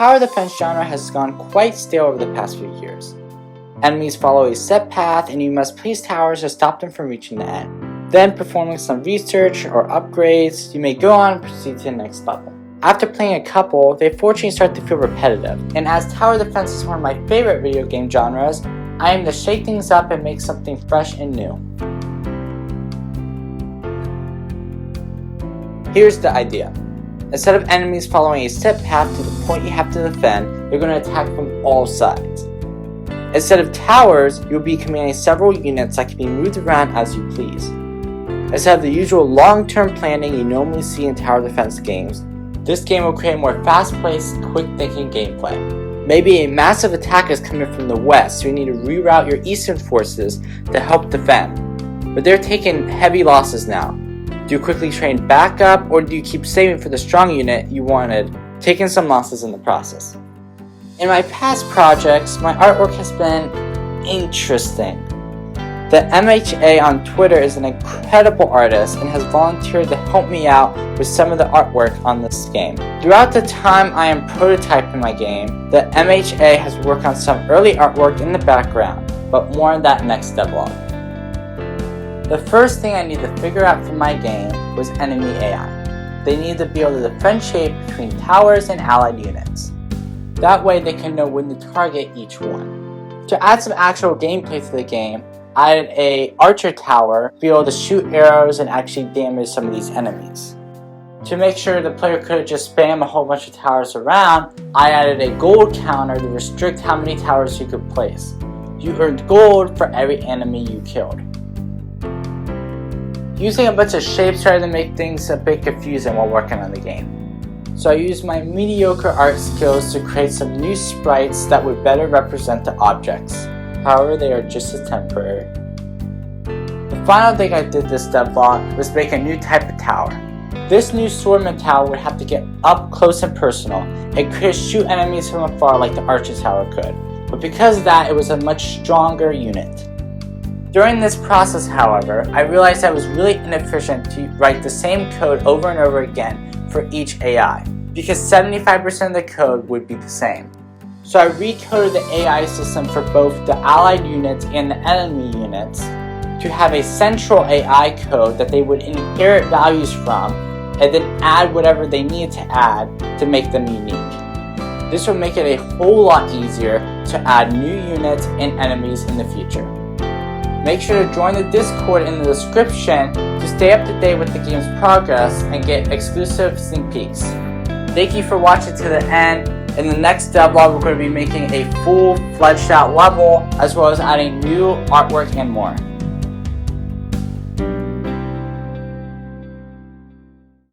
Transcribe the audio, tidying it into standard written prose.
tower defense genre has gone quite stale over the past few years. Enemies follow a set path and you must place towers to stop them from reaching the end. Then, performing some research or upgrades, you may go on and proceed to the next level. After playing a couple, they fortunately start to feel repetitive, and as tower defense is one of my favorite video game genres, I aim to shake things up and make something fresh and new. Here's the idea. Instead of enemies following a set path to the point you have to defend, you're going to attack from all sides. Instead of towers, you'll be commanding several units that can be moved around as you please. Instead of the usual long-term planning you normally see in tower defense games, this game will create more fast-paced, quick-thinking gameplay. Maybe a massive attack is coming from the west, so you need to reroute your eastern forces to help defend. But they're taking heavy losses now. Do you quickly train back up, or do you keep saving for the strong unit you wanted, taking some losses in the process? In my past projects, my artwork has been interesting. The MHA on Twitter is an incredible artist and has volunteered to help me out with some of the artwork on this game. Throughout the time I am prototyping my game, the MHA has worked on some early artwork in the background, but more on that next devlog. The first thing I needed to figure out for my game was enemy AI. They need to be able to differentiate between towers and allied units. That way they can know when to target each one. To add some actual gameplay to the game, I added a archer tower to be able to shoot arrows and actually damage some of these enemies. To make sure the player couldn't just spam a whole bunch of towers around, I added a gold counter to restrict how many towers you could place. You earned gold for every enemy you killed. Using a bunch of shapes started to make things a bit confusing while working on the game. So I used my mediocre art skills to create some new sprites that would better represent the objects. However, they are just as temporary. The final thing I did this devlog was make a new type of tower. This new swordman tower would have to get up close and personal and could shoot enemies from afar like the archer tower could. But because of that, it was a much stronger unit. During this process, however, I realized that it was really inefficient to write the same code over and over again for each AI, because 75% of the code would be the same. So I recoded the AI system for both the allied units and the enemy units to have a central AI code that they would inherit values from and then add whatever they needed to add to make them unique. This would make it a whole lot easier to add new units and enemies in the future. Make sure to join the Discord in the description to stay up to date with the game's progress and get exclusive sneak peeks. Thank you for watching to the end. In the next devlog, we're going to be making a full-fledged out level as well as adding new artwork and more.